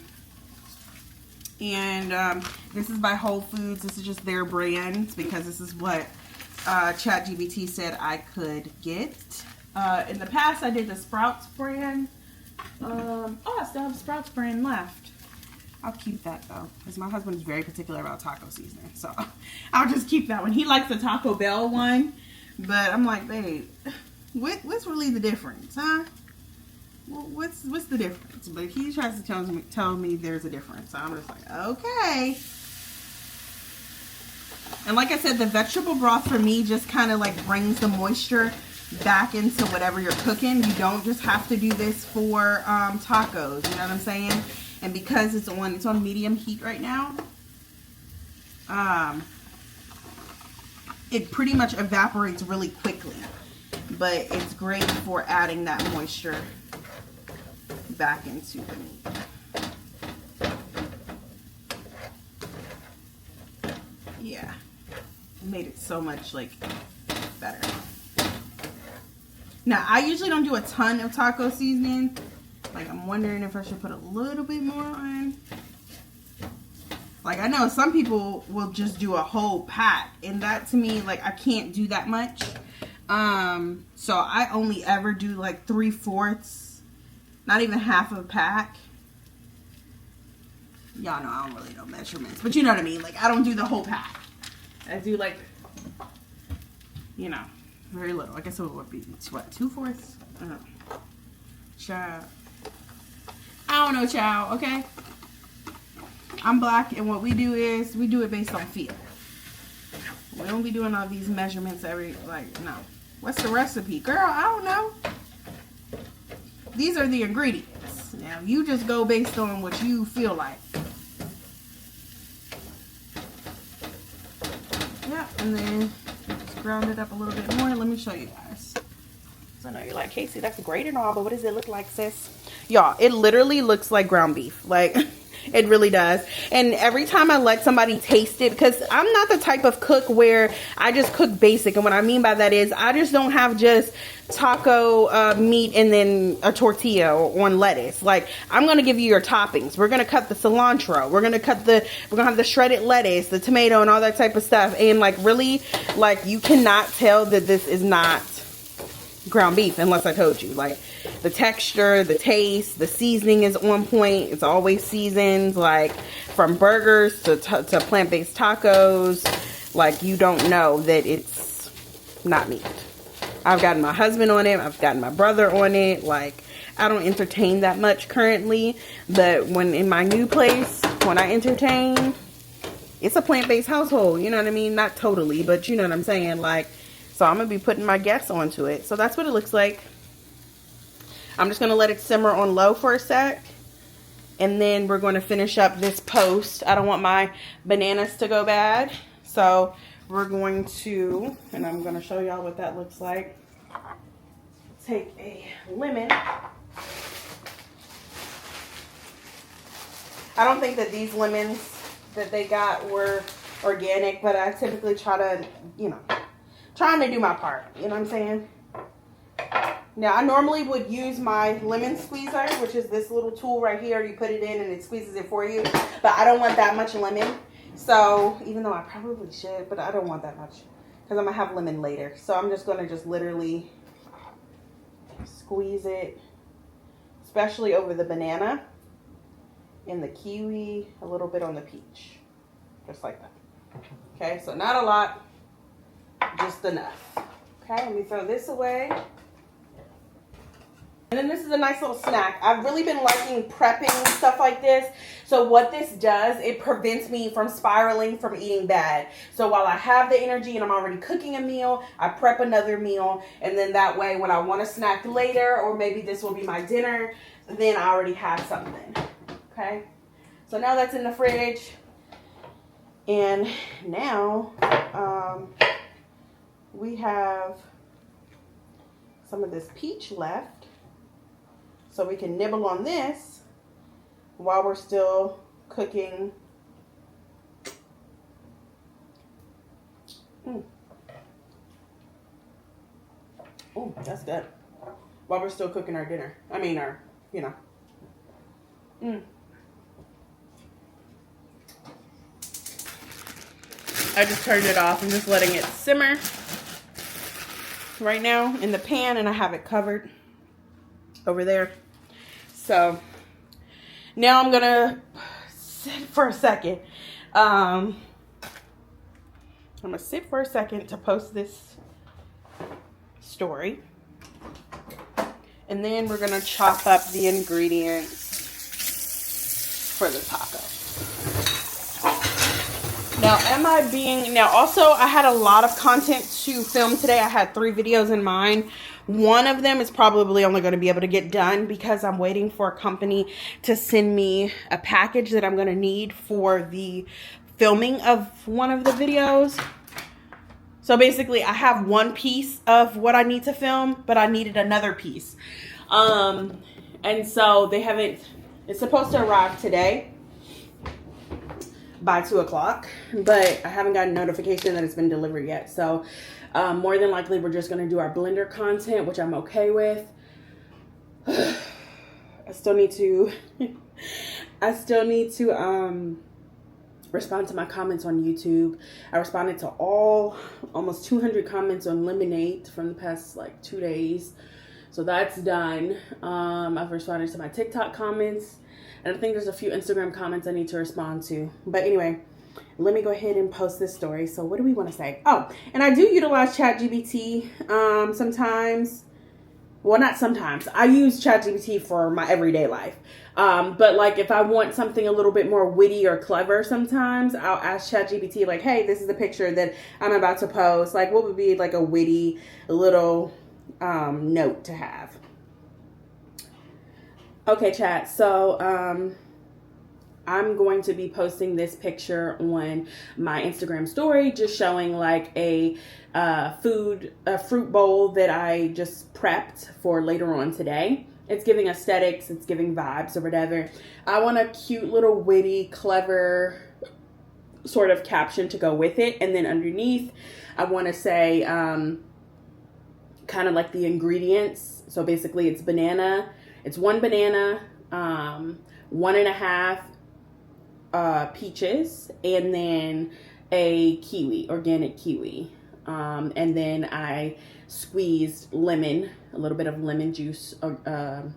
and this is by Whole Foods. This is just their brand because this is what ChatGPT said I could get. In the past, I did the Sprouts brand. Oh, I still have Sprouts brand left. I'll keep that though, because my husband is very particular about taco seasoning, so I'll just keep that one. He likes the Taco Bell one, but I'm like, babe, what's really the difference, huh? What's the difference? But he tries to tell me there's a difference, so I'm just like, okay. And like I said, the vegetable broth for me just kind of like brings the moisture back into whatever you're cooking. You don't just have to do this for tacos, you know what I'm saying? And because it's on medium heat right now, it pretty much evaporates really quickly, but it's great for adding that moisture back into the meat. Yeah, it made it so much like better. Now, I usually don't do a ton of taco seasoning. Like, I'm wondering if I should put a little bit more on. Like, I know some people will just do a whole pack, and that to me, like, I can't do that much. So I only ever do like 3/4, not even half of a pack. Y'all know I don't really know measurements, but you know what I mean. Like, I don't do the whole pack. I do like, you know, very little. I guess it would be, what, 2/4? I don't know. Child. I don't know, child, okay? I'm black, and what we do is, we do it based on feel. We don't be doing all these measurements no. What's the recipe? Girl, I don't know. These are the ingredients. Now, you just go based on what you feel like. Yeah, and then just ground it up a little bit more. Let me show you guys. So I know you're like, Casey, that's great and all, but what does it look like, sis? Y'all, it literally looks like ground beef. Like, it really does. And every time I let somebody taste it, because I'm not the type of cook where I just cook basic. And what I mean by that is I just don't have just taco meat and then a tortilla on lettuce. Like, I'm going to give you your toppings. We're going to cut the cilantro. We're going to have the shredded lettuce, the tomato, and all that type of stuff. And like, really, like, you cannot tell that this is not ground beef unless I told you. Like, the texture, the taste, the seasoning is on point. It's always seasoned. Like, from burgers to plant-based tacos, like, you don't know that it's not meat. I've gotten my husband on it. I've gotten my brother on it. Like, I don't entertain that much currently, but when in my new place, when I entertain, it's a plant-based household. You know what I mean? Not totally, but you know what I'm saying. Like, so I'm going to be putting my guests onto it. So that's what it looks like. I'm just going to let it simmer on low for a sec. And then we're going to finish up this post. I don't want my bananas to go bad. So we're going to, and I'm going to show y'all what that looks like. take a lemon. I don't think that these lemons that they got were organic, but I typically try to, trying to do my part. You know what I'm saying? Now, I normally would use my lemon squeezer, which is this little tool right here. You put it in and it squeezes it for you. But I don't want that much lemon. So, even though I probably should, but I don't want that much. Because I'm going to have lemon later. So, I'm just going to just literally squeeze it. Especially over the banana and the kiwi. A little bit on the peach. Just like that. Okay, so not a lot. Just enough. Okay, let me throw this away. And then this is a nice little snack. I've really been liking prepping stuff like this. So what this does, it prevents me from spiraling from eating bad. So while I have the energy and I'm already cooking a meal, I prep another meal. And then that way when I want to snack later, or maybe this will be my dinner, then I already have something. Okay. So now that's in the fridge. And now we have some of this peach left. So we can nibble on this while we're still cooking. Oh, that's good. While we're still cooking our dinner. I mean, our. I just turned it off. I'm just letting it simmer right now in the pan, and I have it covered over there. So now I'm gonna sit for a second. I'm gonna sit for a second to post this story, and then we're gonna chop up the ingredients for the taco. Now also I had a lot of content to film today. I had 3 videos in mind. One of them is probably only going to be able to get done because I'm waiting for a company to send me a package that I'm going to need for the filming of one of the videos. So basically I have one piece of what I need to film, but I needed another piece. And so it's supposed to arrive today by 2 o'clock, but I haven't gotten notification that it's been delivered yet. So more than likely we're just going to do our blender content, which I'm okay with. I still need to respond to my comments on YouTube. I responded to almost 200 comments on Lemonade from the past 2 days. So that's done. I've responded to my TikTok comments. And I think there's a few Instagram comments I need to respond to. But anyway, let me go ahead and post this story. So what do we want to say? Oh, and I do utilize ChatGPT sometimes. Well, not sometimes. I use ChatGPT for my everyday life. But if I want something a little bit more witty or clever sometimes, I'll ask ChatGPT hey, this is the picture that I'm about to post. What would be a witty little note to have? Okay, chat. So I'm going to be posting this picture on my Instagram story, just showing a fruit bowl that I just prepped for later on today. It's giving aesthetics, it's giving vibes or whatever. I want a cute little witty, clever sort of caption to go with it. And then underneath, I want to say kind of the ingredients. So basically it's banana. It's 1 banana, 1.5 peaches, and then a kiwi, organic kiwi. And then I squeezed lemon, a little bit of lemon juice, real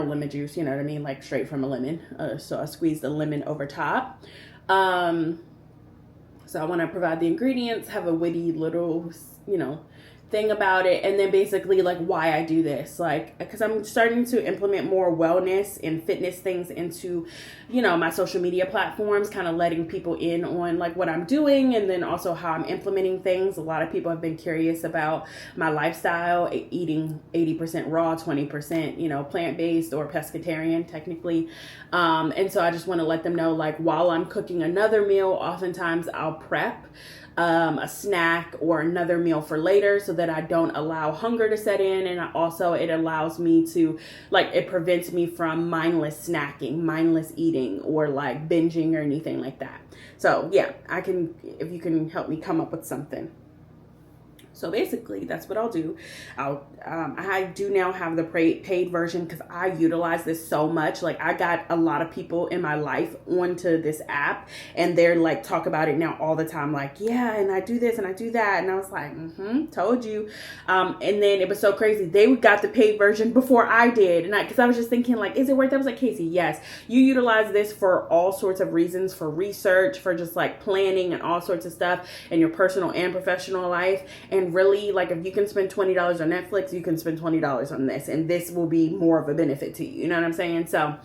lemon juice, you know what I mean? Straight from a lemon. So I squeezed the lemon over top. So I want to provide the ingredients, have a witty little, thing about it, and then basically why I do this, because I'm starting to implement more wellness and fitness things into my social media platforms, kind of letting people in on what I'm doing, and then also how I'm implementing things. A lot of people have been curious about my lifestyle, eating 80% raw, 20% plant-based or pescatarian technically, and so I just want to let them know while I'm cooking another meal, oftentimes I'll prep a snack or another meal for later, so that I don't allow hunger to set in. And also it allows me to, like, it prevents me from mindless snacking, mindless eating, or like binging or anything like that. So yeah, I can, if you can help me come up with something. So basically, that's what I'll do. I do now have the paid version because I utilize this so much. Like, I got a lot of people in my life onto this app, and they're like, talk about it now all the time. Like, yeah, and I do this and I do that. And I was like, told you. And then it was so crazy. They got the paid version before I did. And because I was just thinking, like, is it worth it? I was like, Casey, yes. You utilize this for all sorts of reasons, for research, for just like planning and all sorts of stuff in your personal and professional life. And really, like, if you can spend $20 on Netflix, you can spend $20 on this, and this will be more of a benefit to you. You know what I'm saying? So,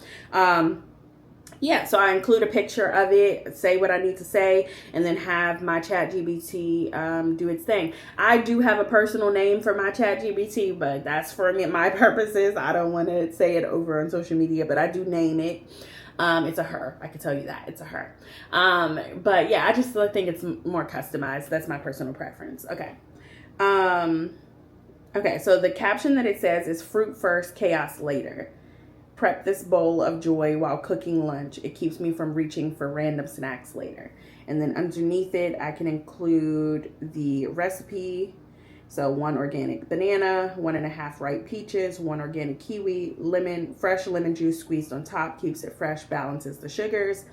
yeah, so I include a picture of it, say what I need to say, and then have my ChatGPT do its thing. I do have a personal name for my ChatGPT, but that's for me, my purposes. I don't want to say it over on social media, but I do name it. It's a her. I can tell you that. It's a her. But yeah, I just think it's more customized. That's my personal preference. Okay. Okay, so the caption that it says is fruit first, chaos later. Prep this bowl of joy while cooking lunch. It keeps me from reaching for random snacks later. And then underneath it, I can include the recipe. So 1 organic banana, 1.5 ripe peaches, 1 organic kiwi, lemon, fresh lemon juice squeezed on top, keeps it fresh, balances the sugars.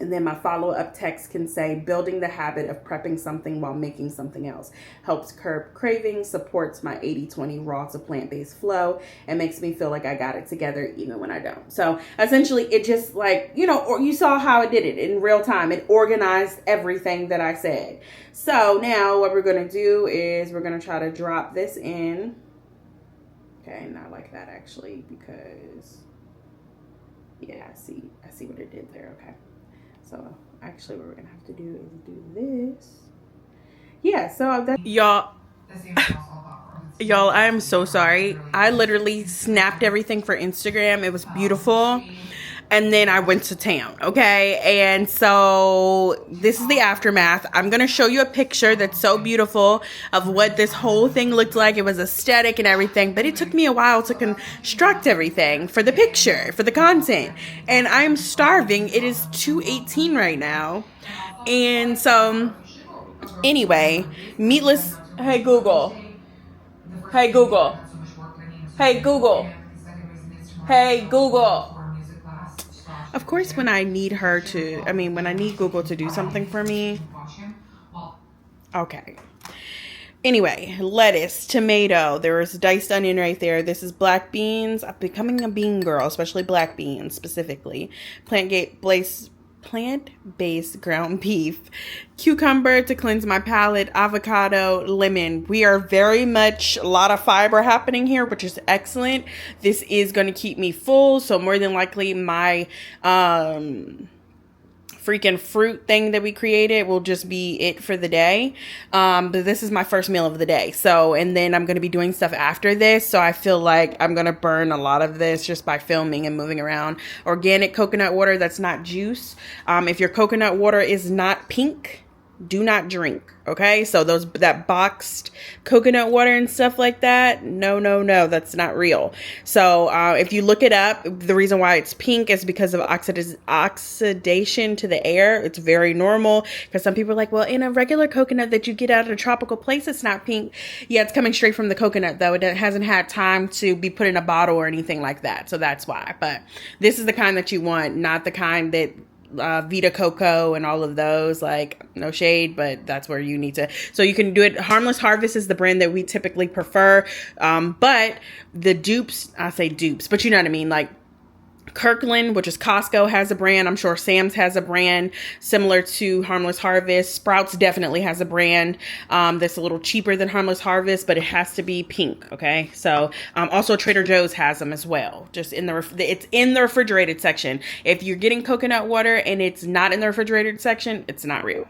And then my follow-up text can say, building the habit of prepping something while making something else. Helps curb cravings, supports my 80-20 raw to plant-based flow, and makes me feel like I got it together even when I don't. So essentially, it just, like, you know, or you saw how it did it in real time. It organized everything that I said. So now what we're going to do is we're going to try to drop this in. Okay, not like that actually, because, yeah, I see what it did there. Okay. So actually what we're gonna have to do is do this. Yeah, so that y'all, I am so sorry. I literally snapped everything for Instagram. It was beautiful. And then I went to town, okay? And so this is the aftermath. I'm going to show you a picture that's so beautiful of what this whole thing looked like. It was aesthetic and everything, but it took me a while to construct everything for the picture, for the content. And I'm starving. It is 2:18 right now. And so, anyway, meatless. Hey, Google. Hey, Google. Hey, Google. Hey, Google. Of course, when I need when I need Google to do something for me. Okay. Anyway, lettuce, tomato. There is diced onion right there. This is black beans. I'm becoming a bean girl, especially black beans specifically. Plant-based ground beef, cucumber to cleanse my palate, avocado, lemon. We are very much a lot of fiber happening here, which is excellent. This is going to keep me full, so more than likely my freaking fruit thing that we created will just be it for the day. But this is my first meal of the day. So, and then I'm going to be doing stuff after this. So I feel like I'm going to burn a lot of this just by filming and moving around. Organic coconut water. That's not juice. If your coconut water is not pink, do not drink. Okay, so that boxed coconut water and stuff like that, no, that's not real. So if you look it up, the reason why it's pink is because of oxidation to the air. It's very normal, because some people are like, well, in a regular coconut that you get out of a tropical place, it's not pink. Yeah, it's coming straight from the coconut, though. It hasn't had time to be put in a bottle or anything like that, so that's why. But this is the kind that you want, not the kind that Vita Coco and all of those, like, no shade, but that's where you need to, so you can do it. Harmless Harvest is the brand that we typically prefer, but the dupes, I say dupes, but you know what I mean, like Kirkland, which is Costco, has a brand. I'm sure Sam's has a brand similar to Harmless Harvest. Sprouts definitely has a brand that's a little cheaper than Harmless Harvest, but it has to be pink. Okay, so also Trader Joe's has them as well. Just in it's in the refrigerated section. If you're getting coconut water and it's not in the refrigerated section, it's not real.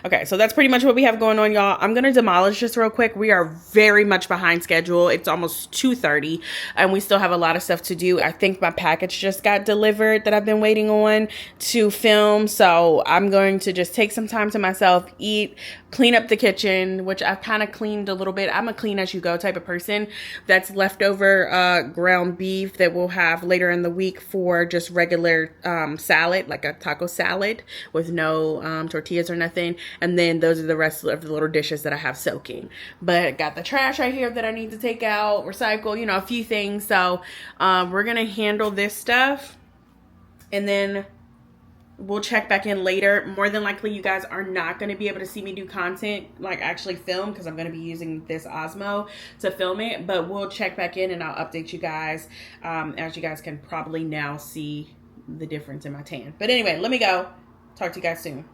Okay, so that's pretty much what we have going on, y'all. I'm gonna demolish this real quick. We are very much behind schedule. It's almost 2:30 and we still have a lot of stuff to do. I think my package just just got delivered that I've been waiting on to film. So I'm going to just take some time to myself, eat, clean up the kitchen, which I've kind of cleaned a little bit. I'm a clean as you go type of person. That's leftover ground beef that we'll have later in the week for just regular salad, like a taco salad with no tortillas or nothing. And then those are the rest of the little dishes that I have soaking. But got the trash right here that I need to take out, recycle, you know, a few things. So we're gonna handle this stuff, and then we'll check back in later. More than likely, you guys are not going to be able to see me do content, like actually film, because I'm going to be using this Osmo to film it. But we'll check back in and I'll update you guys, as you guys can probably now see the difference in my tan. But anyway, let me go. Talk to you guys soon.